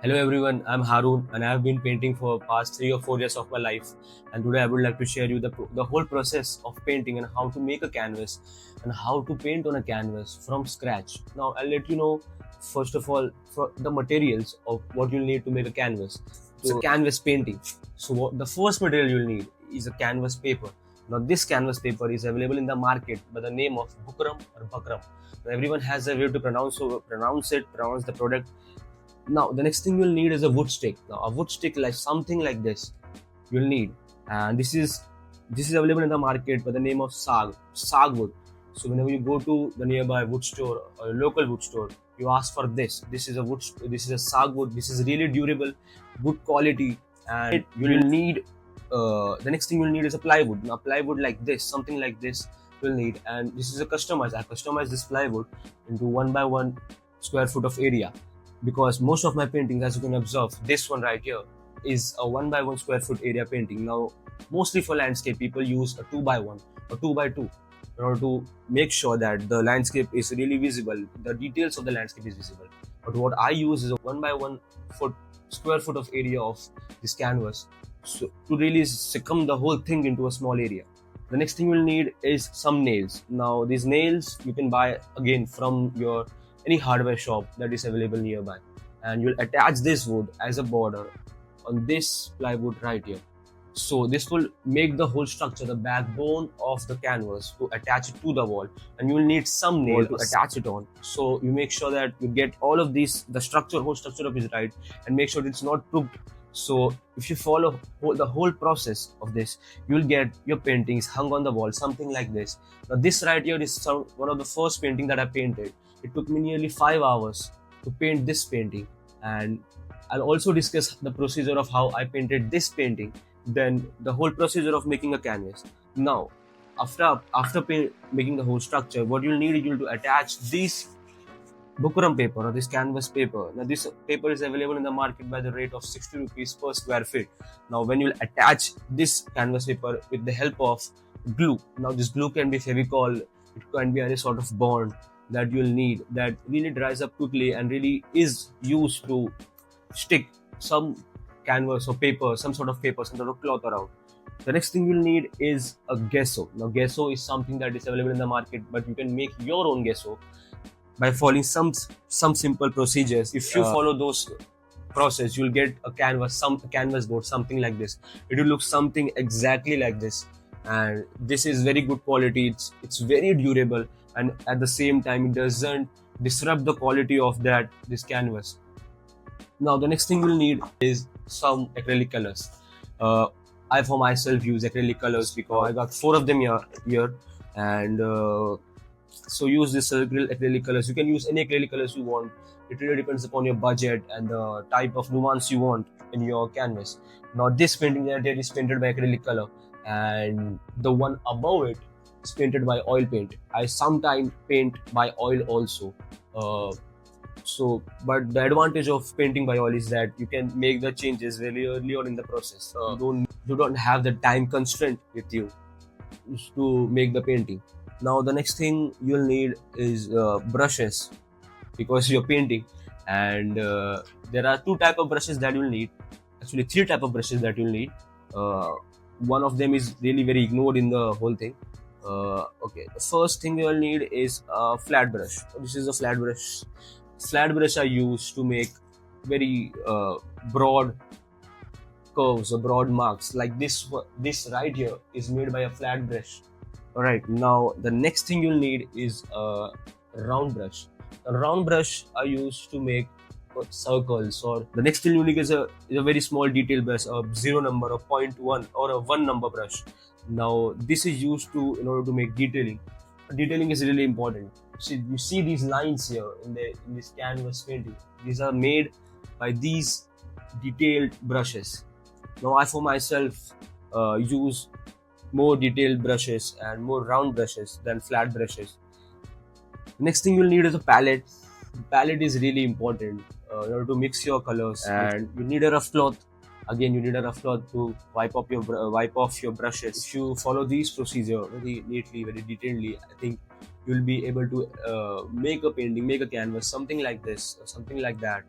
Hello everyone, I'm Haroon and I have been painting for past 3 or 4 years of my life. And today I would like to share you the whole process of painting and how to make a canvas and how to paint on a canvas from scratch. Now I'll let you know first of all for the materials of what you'll need to make a canvas. It's a canvas painting. So the first material you'll need is a canvas paper. Now this canvas paper is available in the market by the name of Bukram or Bakram. Now, everyone has a way to pronounce the product. Now the next thing you'll need is a wood stick. Now a wood stick like something like this you'll need, and this is available in the market by the name of sag wood. So whenever you go to the nearby wood store or local wood store, you ask for this. This is a sag wood. This is really durable, good quality, and you'll need. The next thing you'll need is a plywood. Now plywood like this, something like this you'll need, and this is a customized. I customized this plywood into 1 by 1 square foot of area because most of my paintings, as you can observe, this one right here is a 1 by 1 square foot area painting. Now, mostly for landscape, people use a 2 by 1 or 2 by 2 in order to make sure that the landscape is really visible, the details of the landscape is visible. But what I use is a 1 by 1 square foot of area of this canvas, so to really succumb the whole thing into a small area. The next thing you'll need is some nails. Now, these nails you can buy again from your any hardware shop that is available nearby, and you'll attach this wood as a border on this plywood right here. So this will make the whole structure the backbone of the canvas to attach it to the wall, and you'll need some nail to attach it on. So you make sure that you get all of these, the whole structure of it right, and make sure it's not crooked. So if you follow the whole process of this, you'll get your paintings hung on the wall, something like this. Now this right here is one of the first painting that I painted. It took me nearly 5 hours to paint this painting, and I'll also discuss the procedure of how I painted this painting, then the whole procedure of making a canvas. Now, making the whole structure, what you'll need is to attach this Bukram paper or this canvas paper. Now, this paper is available in the market by the rate of 60 rupees per square feet. Now, when you'll attach this canvas paper with the help of glue, now this glue can be Fevicol, it can be any sort of bond that you'll need that really dries up quickly and really is used to stick some canvas or paper, some sort of paper, some sort of cloth around. The next thing you'll need is a gesso. Now, gesso is something that is available in the market, but you can make your own gesso by following some simple procedures. If you follow those process, you'll get a canvas board, something like this. It will look something exactly like this, and this is very good quality. It's very durable, and at the same time, it doesn't disrupt the quality of this canvas. Now, the next thing you'll need is some acrylic colors. I for myself use acrylic colors because I got 4 of them here, and so use this acrylic colors. You can use any acrylic colors you want. It really depends upon your budget and the type of nuance you want in your canvas. Now this painting right here is painted by acrylic color, and the one above it is painted by oil paint. I sometimes paint by oil also. But the advantage of painting by oil is that you can make the changes very early on in the process. You don't have the time constraint with you to make the painting. Now the next thing you'll need is brushes because you're painting, and there are 2 types of brushes that you'll need. Actually, 3 types of brushes that you'll need. One of them is really very ignored in the whole thing. Okay, the first thing you'll need is a flat brush. This is a flat brush. Flat brush I use to make very broad curves or broad marks like this. This right here is made by a flat brush. Alright, now the next thing you'll need is a round brush. A round brush I use to make circles, or the next thing you need is a very small detail brush, a 0 number, a 0.1 or a 1 number brush. Now this is used in order to make detailing. Detailing is really important. See, you see these lines here in this canvas painting. These are made by these detailed brushes. Now I for myself use more detailed brushes and more round brushes than flat brushes. Next thing you'll need is a palette. The palette is really important in order to mix your colors, and you need a rough cloth. Again, you need a rough cloth to wipe off your brushes. If you follow these procedure very neatly, very detailedly, I think you'll be able to make a painting, make a canvas, something like this, or something like that.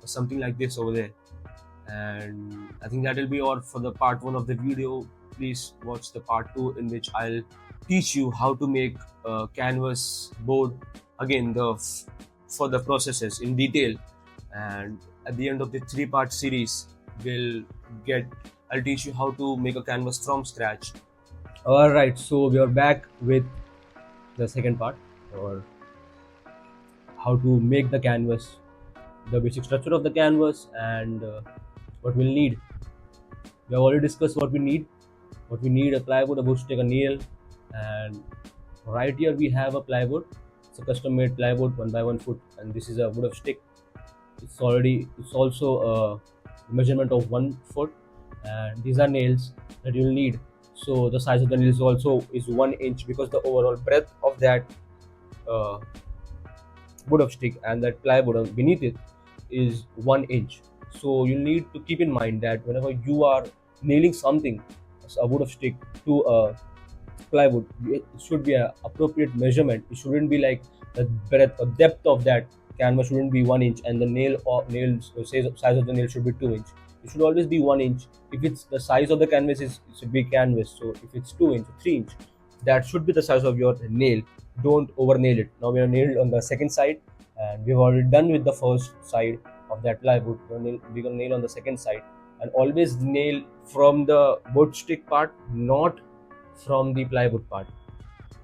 or something like this over there. And I think that will be all for the part 1 of the video. Please watch the part 2, in which I'll teach you how to make a canvas board, again for the processes in detail. And at the end of the 3-part series, we'll get I'll teach you how to make a canvas from scratch. All right, so we are back with the second part, or how to make the canvas, the basic structure of the canvas, and what we'll need. We have already discussed what we need. What we need: a plywood, a wood stick, a nail, and right here we have a plywood. It's a custom-made plywood, 1 by 1 foot, and this is a wood of stick. It's also a measurement of 1 foot, and these are nails that you'll need. So the size of the nails also is 1 inch, because the overall breadth of that uh, wood of stick and that plywood beneath it is 1 inch. So you need to keep in mind that whenever you are nailing something, a wood of stick, to a plywood, it should be an appropriate measurement. It shouldn't be like the breadth or depth of that canvas shouldn't be 1 inch, and the nails size of the nail should be 2 inch. It should always be 1 inch. If it's the size of the canvas is it's a big canvas, so if it's 2 inch or 3 inch, that should be the size of your nail. Don't over nail it. Now we are nailed on the second side, and we've already done with the first side of that plywood. We're gonna nail on the second side, and always nail from the wood stick part, not from the plywood part.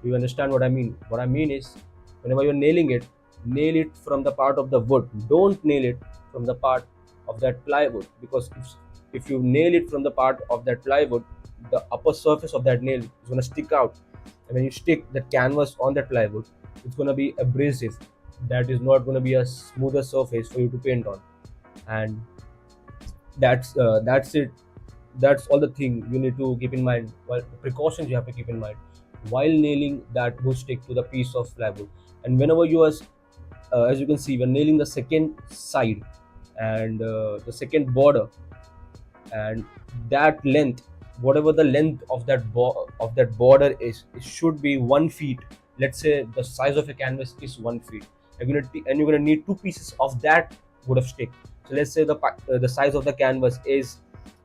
Do you understand what I mean? What I mean is, whenever you're nailing it, nail it from the part of the wood. Don't nail it from the part of that plywood, because if you nail it from the part of that plywood, the upper surface of that nail is going to stick out, and when you stick the canvas on that plywood, it's going to be abrasive. That is not going to be a smoother surface for you to paint on. And that's it. That's all the thing you need to keep in mind. Well, the precautions you have to keep in mind while nailing that wood stick to the piece of plywood. And whenever you are, as you can see, we're nailing the second side and the second border, and that length, whatever the length of of that border is, it should be 1 feet. Let's say the size of a canvas is 1 feet. And you're gonna need 2 pieces of that wood of stick. So let's say the size of the canvas is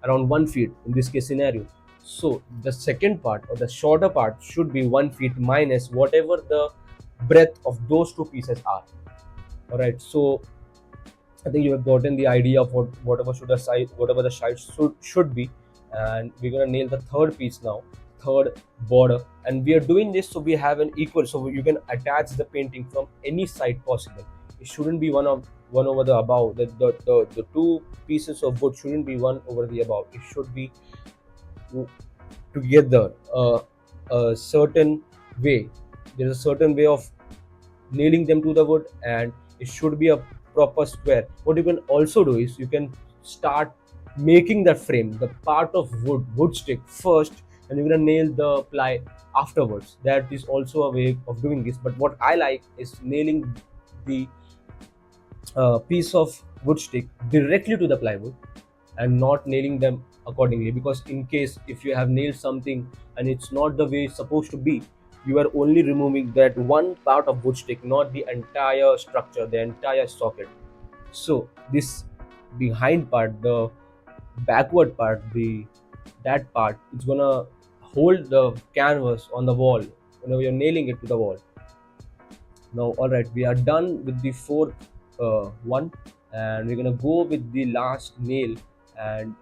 around 1 feet in this case scenario. So the second part, or the shorter part, should be 1 feet minus whatever the breadth of those 2 pieces are. All right. So I think you have gotten the idea of whatever the size should be, and we're gonna nail the third piece now, third border, and we are doing this so we have an equal, so you can attach the painting from any side possible. It shouldn't be one over the above. The 2 pieces of wood shouldn't be one over the above. It should be together, a certain way. There's a certain way of nailing them to the wood, and it should be a proper square. What you can also do is you can start making the frame, the part of wood stick first, and you're gonna nail the ply afterwards. That is also a way of doing this, but what I like is nailing the piece of wood stick directly to the plywood and not nailing them accordingly, because in case if you have nailed something and it's not the way it's supposed to be, you are only removing that one part of wood stick, not the entire structure, the entire socket. So this behind part, the backward part, the that part, it's gonna hold the canvas on the wall whenever you're nailing it to the wall. Now, all right, we are done with the fourth one, and we're gonna go with the last nail, and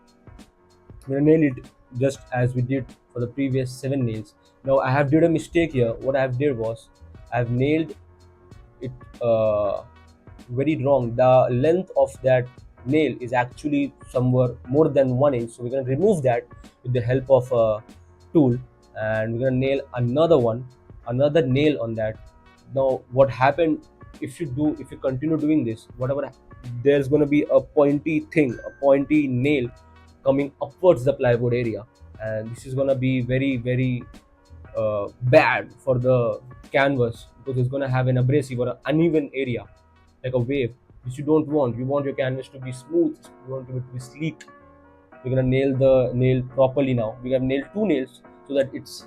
we're gonna nail it just as we did for the previous 7 nails. Now, I have did a mistake here. What I have did was I've nailed it very wrong. The length of that nail is actually somewhere more than 1 inch, so we're gonna remove that with the help of a tool, and we're gonna nail another nail on that. Now what happened, if you continue doing this, whatever, there's going to be a pointy nail coming upwards the plywood area, and this is going to be very very bad for the canvas, because it's going to have an abrasive or an uneven area, like a wave, which you don't want. You want your canvas to be smooth, you want it to be sleek. We're going to nail the nail properly. Now we have nailed 2 nails, so that it's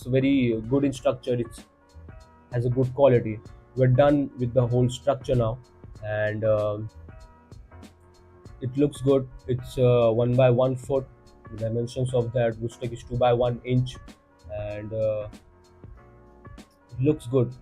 very good in structure. It's has a good quality. We're done with the whole structure now, and It looks good. It's 1 by 1 foot. The dimensions of that wood stick is 2 by 1 inch, and it looks good.